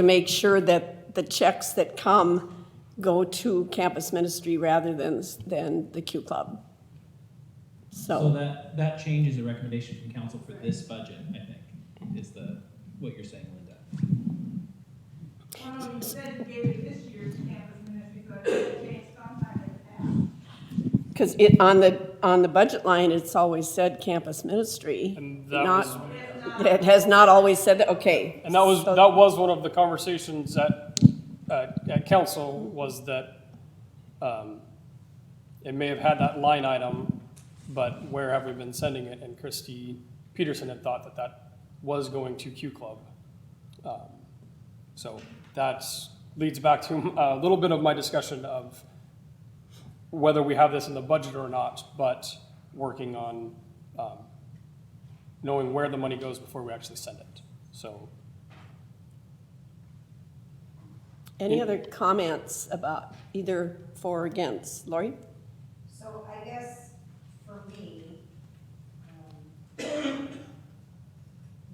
make sure that the checks that come go to campus ministry rather than the Q Club. So that change is a recommendation from council for this budget, I think, is what you're saying, Linda. Well, no, you said you gave it this year's campus ministry, so it changed sometime in the past. Because on the budget line, it's always said campus ministry. And that not, was- it has not always said that, okay. And that was one of the conversations at council, was that it may have had that line item, but where have we been sending it? And Christy Peterson had thought that was going to Q Club. So that leads back to a little bit of my discussion of whether we have this in the budget or not, but working on knowing where the money goes before we actually send it. So. Any other comments about either for or against? Lori? So I guess for me,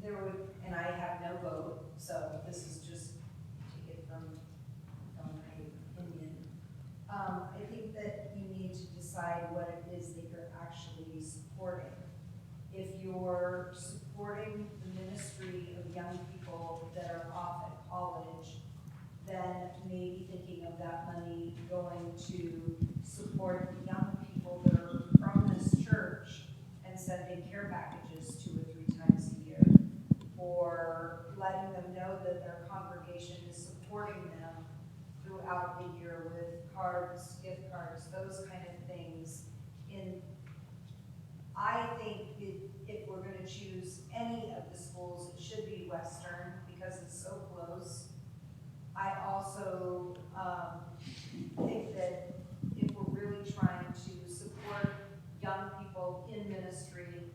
there would, and I have no vote, so this is just take it from my opinion. I think that you need to decide what it is that you're actually supporting. If you're supporting the ministry of young people that are off at college, then maybe thinking of that money going to support the young people that are from this church and sending care packages 2 or 3 times a year, or letting them know that their congregation is supporting them throughout the year with cards, gift cards, those kind of things. I think if we're going to choose any of the schools, it should be Western because it's so close. I also think that if we're really trying to support young people in ministry,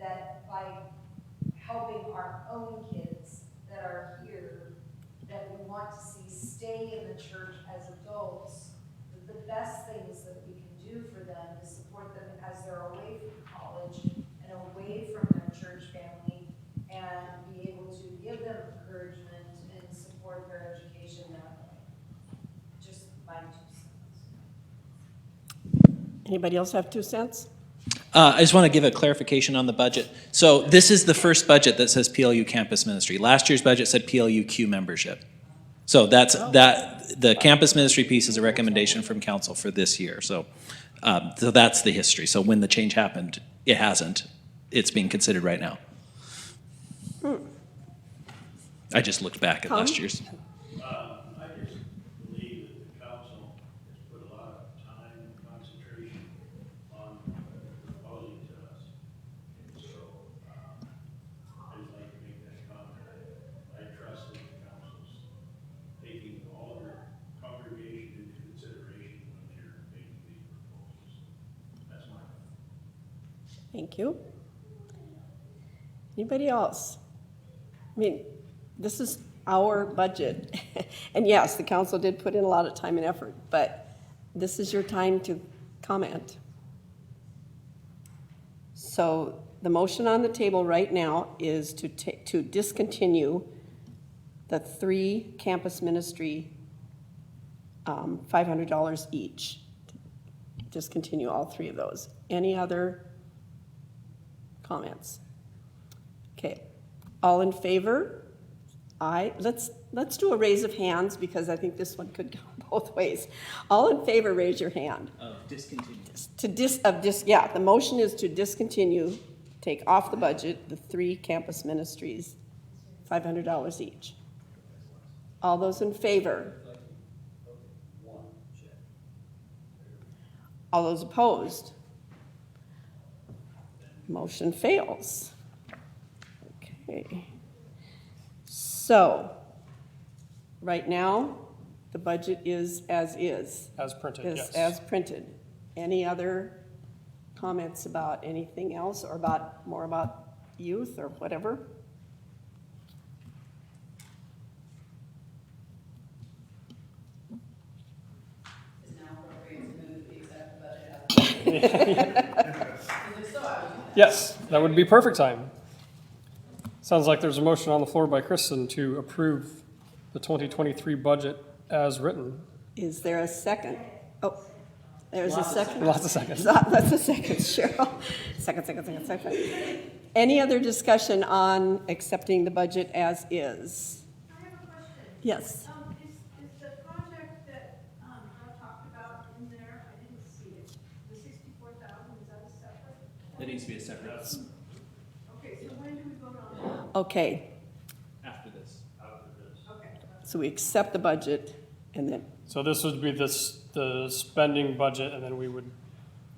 that by helping our own kids that are here, that we want to see stay in the church as adults, the best things that we can do for them is support them as they're away from college and away from their church family, and be able to give them encouragement and support their education that way. Just my 2 cents. Anybody else have 2 cents? I just want to give a clarification on the budget. So this is the first budget that says PLU campus ministry. Last year's budget said PLU Q membership. So the campus ministry piece is a recommendation from council for this year. So that's the history. So when the change happened, it hasn't. It's being considered right now. I just looked back at last year's. I just believe that the council has put a lot of time and concentration on proposing to us. And so, I'd like to make that comment. I trust that the council's taking all their congregation into consideration when they're making these proposals. That's my opinion. Thank you. Anybody else? I mean, this is our budget. And yes, the council did put in a lot of time and effort, but this is your time to comment. So the motion on the table right now is to discontinue the 3 campus ministry, $500 each. Discontinue all 3 of those. Any other comments? Okay, all in favor? Aye. Let's do a raise of hands because I think this one could go both ways. All in favor, raise your hand. Discontinue. The motion is to discontinue, take off the budget, the 3 campus ministries, $500 each. All those in favor? All those opposed? Motion fails. Okay. So, right now, the budget is as is. As printed, Is yes. as printed. Any other comments about anything else or more about youth or whatever? Is now appropriate to move the accept budget as. If so, I would do that. Yes, that would be perfect time. Sounds like there's a motion on the floor by Kristen to approve the 2023 budget as written. Is there a second? Oh, there's a second. Lots of seconds. Lots of seconds, Cheryl. Second. Any other discussion on accepting the budget as is? I have a question. Yes. Is the project that, Rob talked about in there, I didn't see it, the 64,000, is that a separate? That needs to be a separate. Okay, so when do we vote on that? Okay, After this. Okay. so we accept the budget and then, So this would be the spending budget, and then we would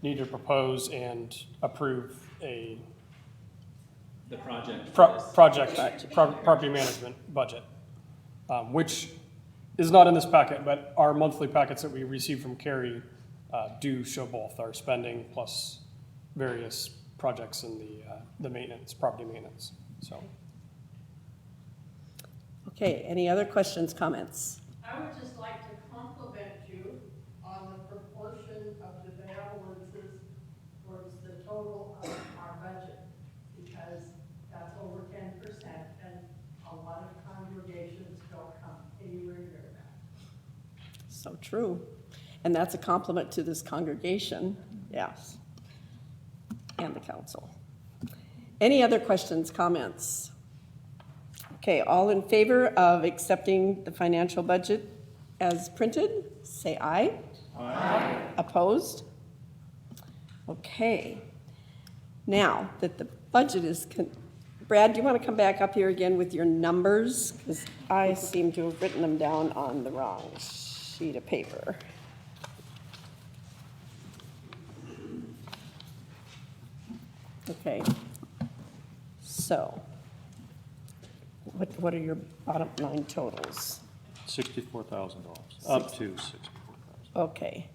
need to propose and approve a The project. property management budget, which is not in this packet, but our monthly packets that we receive from Carrie do show both our spending plus various projects in the maintenance, property maintenance, so. okay, any other questions, comments? I would just like to compliment you on the proportion of the benevolences towards the total of our budget, because that's over 10%, and a lot of congregations don't come anywhere near that. So true. And that's a compliment to this congregation, yes, and the council. Any other questions, comments? Okay, all in favor of accepting the financial budget as printed, say aye. Aye. Opposed? Okay. Now that the budget is, Brad, do you want to come back up here again with your numbers? Because I seem to have written them down on the wrong sheet of paper. Okay. So, what are your bottom line totals? $64,000, up to $64,000. Okay.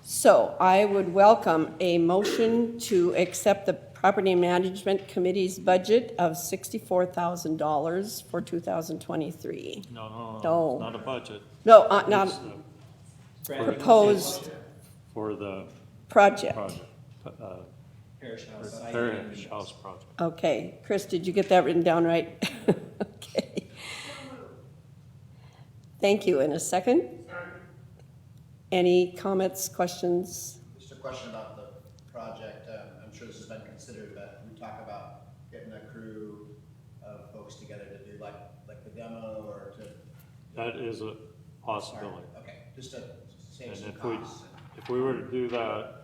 So I would welcome a motion to accept the Property Management Committee's budget of $64,000 for 2023. No, No. it's not a budget. No, not It's, proposed for the project. Parish house. Parish house project. Okay, Chris, did you get that written down right? Okay. Thank you. In a second? Any comments, questions? Just a question about the project. I'm sure this has been considered, but we talk about getting a crew of folks together to do like the demo or to. That is a possibility. Okay, just to save And some if we, costs. if we were to do that,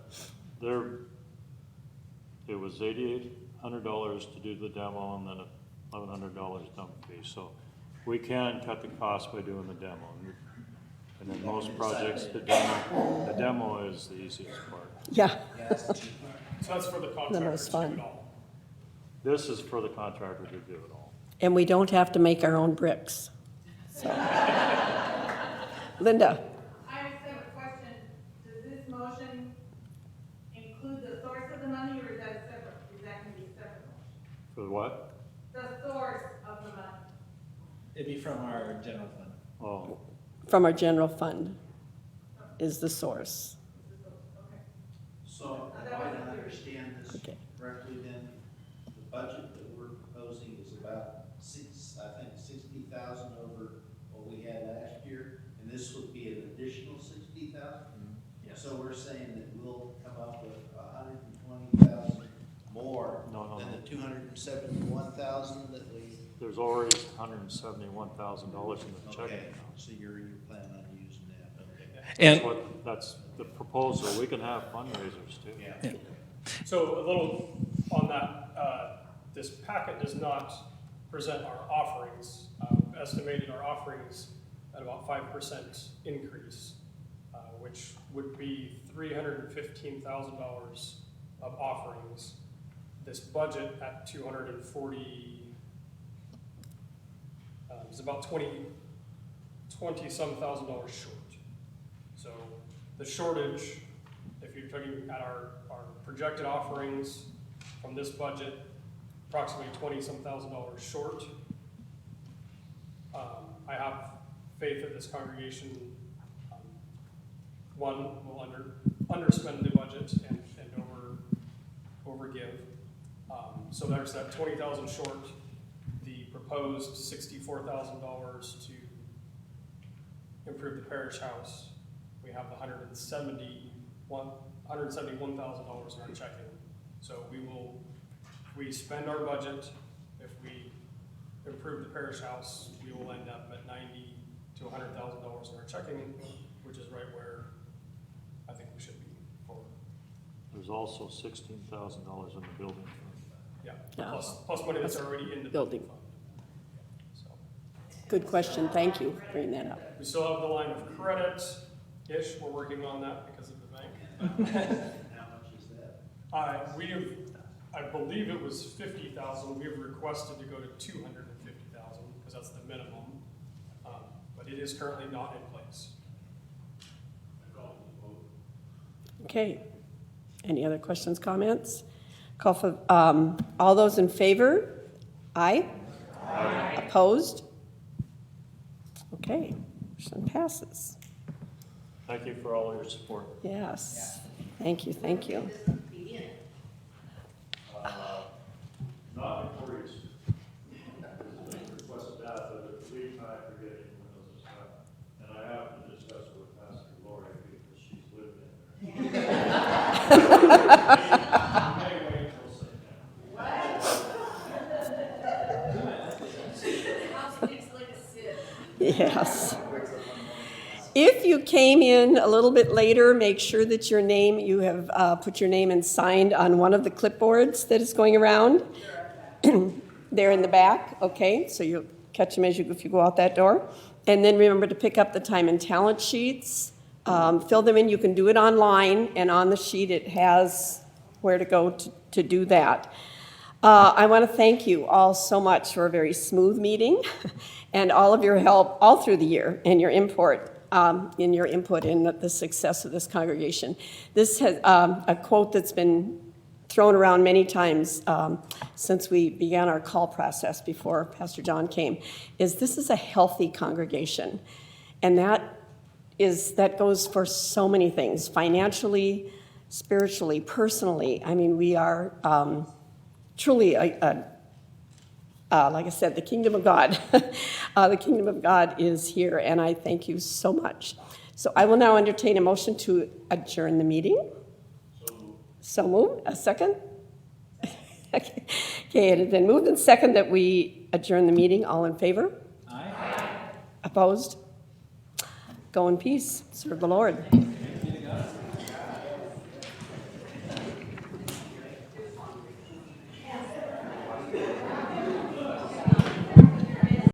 it was $8,800 to do the demo and then $1,100 dump fee. So we can cut the cost by doing the demo. And in most projects, the demo is the easiest part. Yeah. So that's for the contractor most to fun. do it all. This is for the contractor to do it all. And we don't have to make our own bricks. So. Linda? I just have a question. Does this motion include the source of the money, or is that separate? Is that going to be a separate motion? For what? The source of the money. It'd be from our general fund. Oh, From our general fund is the source. So if I understand this Okay. correctly, then the budget that we're proposing is about $60,000 over what we had last year, and this would be an additional $60,000. Yes. So we're saying that we'll come up with $120,000 more than the $271,000 that we. there's already $171,000 in the checking Okay, account. so you're planning on using that. Okay. And That's the proposal. We can have fundraisers too. Yeah. So a little on that, this packet does not present our offerings. Estimated our offerings at about 5% increase, which would be $315,000 of offerings. This budget at 240 is about 20-some thousand dollars short. So the shortage, if you're looking at our projected offerings from this budget, approximately $20-some thousand short. I have faith that this congregation, one, will underspend the budget and overgive. So there's that 20,000 short, the proposed $64,000 to improve the parish house. We have the $171,000 in our checking. So we spend our budget. If we improve the parish house, we will end up at $90,000 to $100,000 in our checking, which is right where I think we should be forward. There's also $16,000 in the building fund. Yeah, plus money that's already in the Building. fund. So, Good question. Thank you for bringing that up. we still have the line of credit-ish. We're working on that because of the bank. How much is that? I believe it was 50,000. We have requested to go to 250,000 because that's the minimum. But it is currently not in place. Okay. Any other questions, comments? Call for, all those in favor? Aye. Aye. Opposed? Okay, motion passes. Thank you for all your support. Yes. Thank you, thank you. Not notorious. Requested that, but leave time for getting windows and stuff. And I have to discuss it with Pastor Lori because she's lived in there. Yes. If you came in a little bit later, make sure that you have put your name and signed on one of the clipboards that is going around. They're in the back, okay? So you'll catch them if you go out that door. And then remember to pick up the time and talent sheets. Fill them in. You can do it online, and on the sheet it has where to go to do that. I want to thank you all so much for a very smooth meeting and all of your help all through the year and your input in the success of this congregation. This has a quote that's been thrown around many times since we began our call process before Pastor John came, is this is a healthy congregation. And that goes for so many things, financially, spiritually, personally. I mean, we are truly, like I said, the kingdom of God. The kingdom of God is here, and I thank you so much. So I will now entertain a motion to adjourn the meeting. So moved. A second? Okay, it has been moved and second that we adjourn the meeting. All in favor? Aye. Opposed? Go in peace. Serve the Lord.